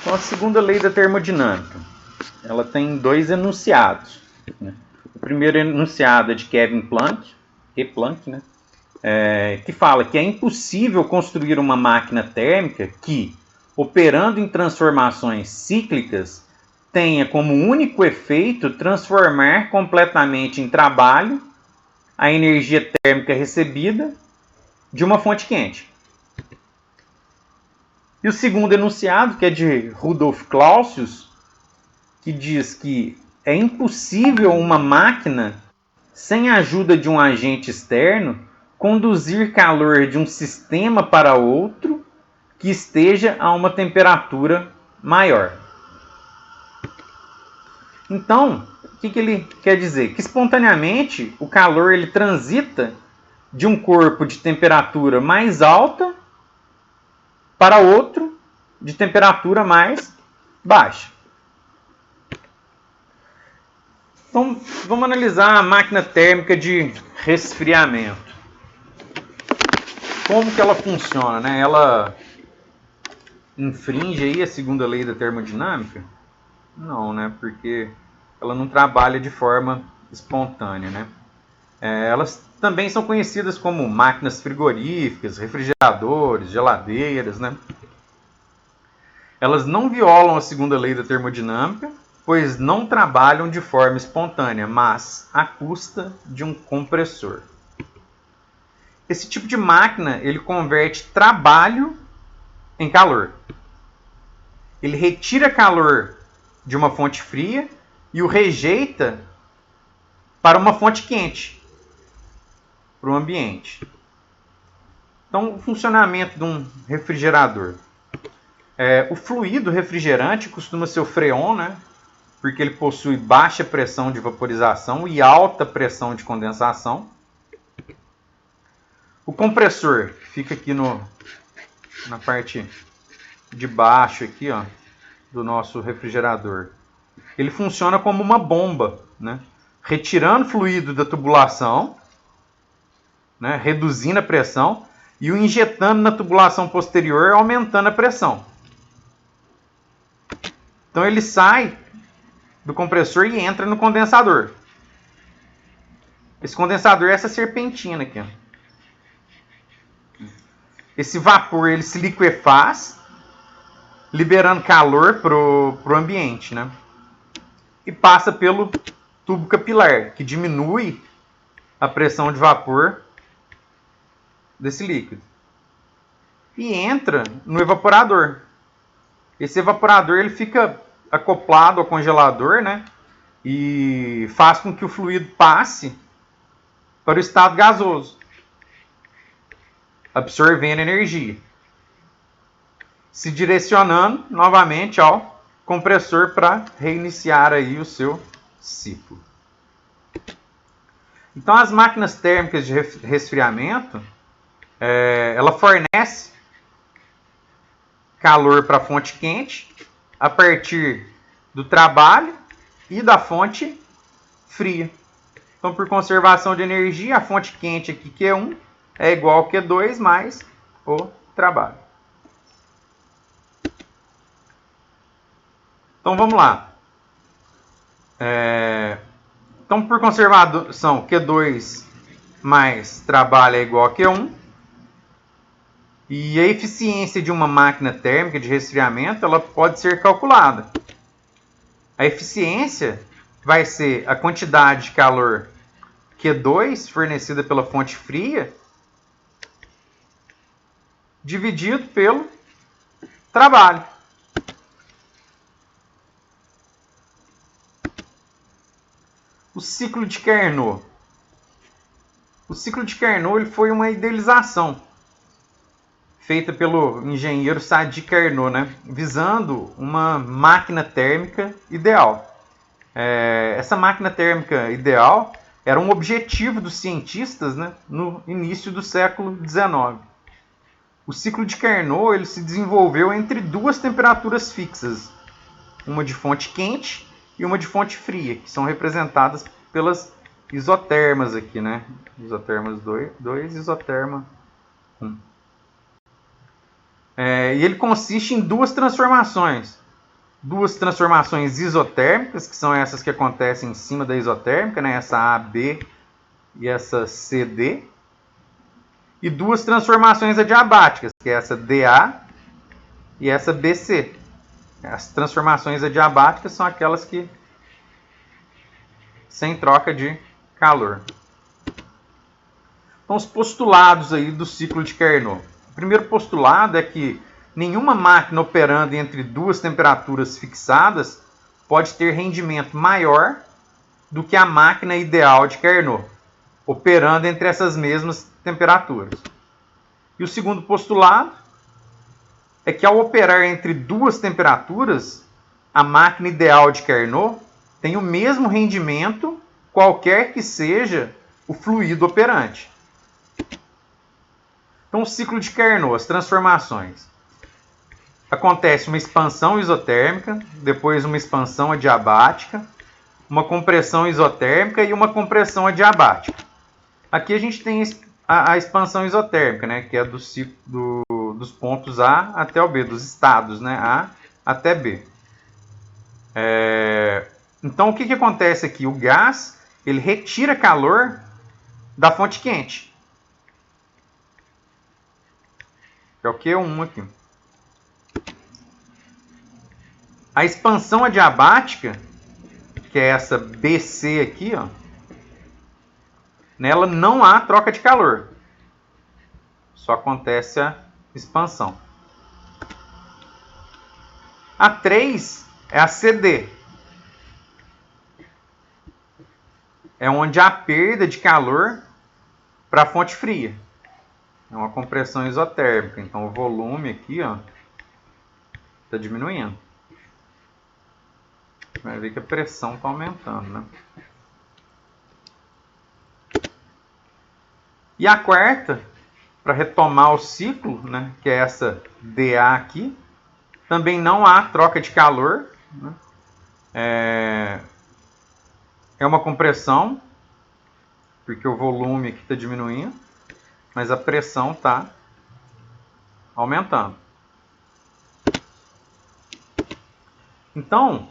Então, a segunda lei da termodinâmica, ela tem dois enunciados, né? O primeiro enunciado é de Kevin Planck, né? Que fala que é impossível construir uma máquina térmica que, operando em transformações cíclicas, tenha como único efeito transformar completamente em trabalho a energia térmica recebida de uma fonte quente. E o segundo enunciado, que é de Rudolf Clausius, que diz que é impossível uma máquina, sem a ajuda de um agente externo, conduzir calor de um sistema para outro que esteja a uma temperatura maior. Então, o que ele quer dizer? Que espontaneamente o calor ele transita de um corpo de temperatura mais alta para outro de temperatura mais baixa. Então, vamos analisar a máquina térmica de resfriamento. Como que ela funciona, né? Ela infringe aí a segunda lei da termodinâmica? Não, né? Porque ela não trabalha de forma espontânea, né? Elas também são conhecidas como máquinas frigoríficas, refrigeradores, geladeiras, né? Elas não violam a segunda lei da termodinâmica, pois não trabalham de forma espontânea, mas à custa de um compressor. Esse tipo de máquina, ele converte trabalho em calor. Ele retira calor de uma fonte fria e o rejeita para uma fonte quente, para o ambiente. Então, o funcionamento de um refrigerador. O fluido refrigerante costuma ser o freon, né? Porque ele possui baixa pressão de vaporização e alta pressão de condensação. O compressor fica aqui na parte de baixo aqui, ó, do nosso refrigerador. Ele funciona como uma bomba, né? Retirando fluido da tubulação, né? Reduzindo a pressão e o injetando na tubulação posterior, aumentando a pressão. Então ele sai do compressor e entra no condensador. Esse condensador é essa serpentina aqui, ó. Esse vapor ele se liquefaz, liberando calor para o ambiente, né? E passa pelo tubo capilar, que diminui a pressão de vapor desse líquido. E entra no evaporador. Esse evaporador ele fica acoplado ao congelador, né? E faz com que o fluido passe para o estado gasoso, absorvendo energia, se direcionando novamente ao compressor para reiniciar aí o seu ciclo. Então, as máquinas térmicas de resfriamento, ela fornece calor para a fonte quente a partir do trabalho e da fonte fria. Então, por conservação de energia, a fonte quente aqui, Q1, é igual a Q2 mais o trabalho. Então, vamos lá. Então, por conservação, Q2 mais trabalho é igual a Q1. E a eficiência de uma máquina térmica de resfriamento ela pode ser calculada. A eficiência vai ser a quantidade de calor Q2 fornecida pela fonte fria dividido pelo trabalho. O ciclo de Carnot. O ciclo de Carnot ele foi uma idealização feita pelo engenheiro Sadi Carnot, né? Visando uma máquina térmica ideal. Essa máquina térmica ideal era um objetivo dos cientistas, né, no início do século XIX. O ciclo de Carnot ele se desenvolveu entre duas temperaturas fixas, uma de fonte quente e uma de fonte fria, que são representadas pelas isotermas aqui, né? Isotermas 2, isoterma 1. E ele consiste em duas transformações. duas transformações isotérmicas, que são essas que acontecem em cima da isotérmica, né? Essa AB e essa CD. E duas transformações adiabáticas, que é essa DA e essa BC. As transformações adiabáticas são aquelas que sem troca de calor. Então, os postulados aí do ciclo de Carnot. O primeiro postulado é que nenhuma máquina operando entre duas temperaturas fixadas pode ter rendimento maior do que a máquina ideal de Carnot, operando entre essas mesmas temperaturas. E o segundo postulado é que ao operar entre duas temperaturas, a máquina ideal de Carnot tem o mesmo rendimento, qualquer que seja o fluido operante. Então, o ciclo de Carnot, as transformações. Acontece uma expansão isotérmica, depois uma expansão adiabática, uma compressão isotérmica e uma compressão adiabática. Aqui a gente tem a expansão isotérmica, né, que é dos pontos A até o B, dos estados, né, A até B. Então, o que acontece aqui? O gás ele retira calor da fonte quente. Que é o Q1 aqui. A expansão adiabática, que é essa BC aqui, ó, nela não há troca de calor. Só acontece a expansão. A 3 é a CD. É onde há perda de calor para a fonte fria. É uma compressão isotérmica. Então o volume aqui está diminuindo. Vai ver que a pressão está aumentando, né? E a quarta, para retomar o ciclo, né, que é essa DA aqui, também não há troca de calor, né? É uma compressão, porque o volume aqui está diminuindo, mas a pressão está aumentando. Então,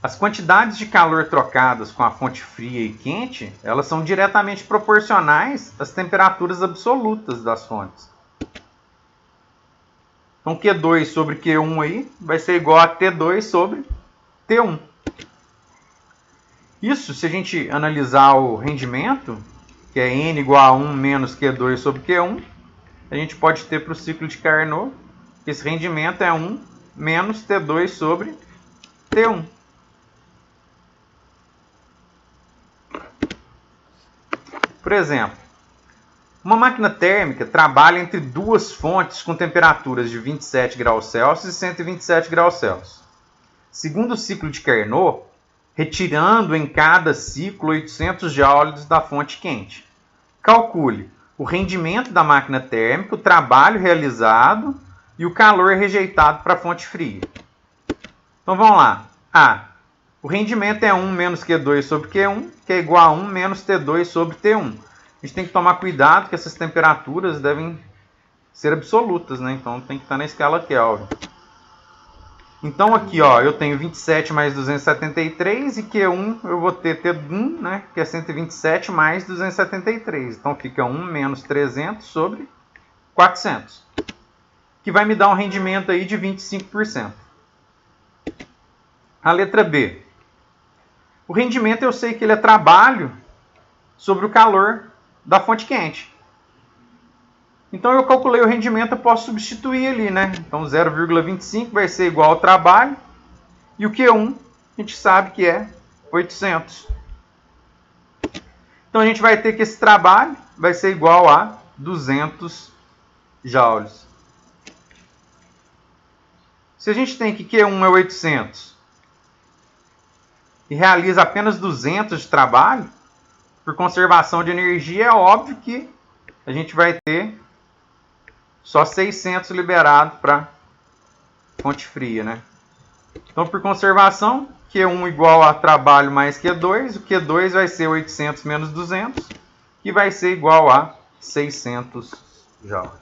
as quantidades de calor trocadas com a fonte fria e quente, elas são diretamente proporcionais às temperaturas absolutas das fontes. Então, Q2 sobre Q1 aí vai ser igual a T2 sobre T1. Isso, se a gente analisar o rendimento, que é N igual a 1 menos Q2 sobre Q1, a gente pode ter para o ciclo de Carnot que esse rendimento é 1 menos T2 sobre T1. Por exemplo, uma máquina térmica trabalha entre duas fontes com temperaturas de 27 graus Celsius e 127 graus Celsius. Segundo o ciclo de Carnot, retirando em cada ciclo 800 joules da fonte quente. Calcule o rendimento da máquina térmica, o trabalho realizado e o calor rejeitado para a fonte fria. Então vamos lá. O rendimento é 1 menos Q2 sobre Q1, que é igual a 1 menos T2 sobre T1. A gente tem que tomar cuidado que essas temperaturas devem ser absolutas, né? Então tem que estar na escala Kelvin. Então aqui eu tenho 27 mais 273 e Q1 eu vou ter T1, né? Que é 127 mais 273. Então fica 1 menos 300 sobre 400. Que vai me dar um rendimento aí de 25%. A letra B. O rendimento eu sei que ele é trabalho sobre o calor da fonte quente. Então eu calculei o rendimento, eu posso substituir ali, né? Então 0,25 vai ser igual ao trabalho. E o Q1 a gente sabe que é 800. Então a gente vai ter que esse trabalho vai ser igual a 200 joules. Se a gente tem que Q1 é 800 e realiza apenas 200 de trabalho, por conservação de energia, é óbvio que a gente vai ter só 600 liberado para fonte fria, né? Então, por conservação, Q1 igual a trabalho mais Q2, o Q2 vai ser 800 menos 200, que vai ser igual a 600 joules.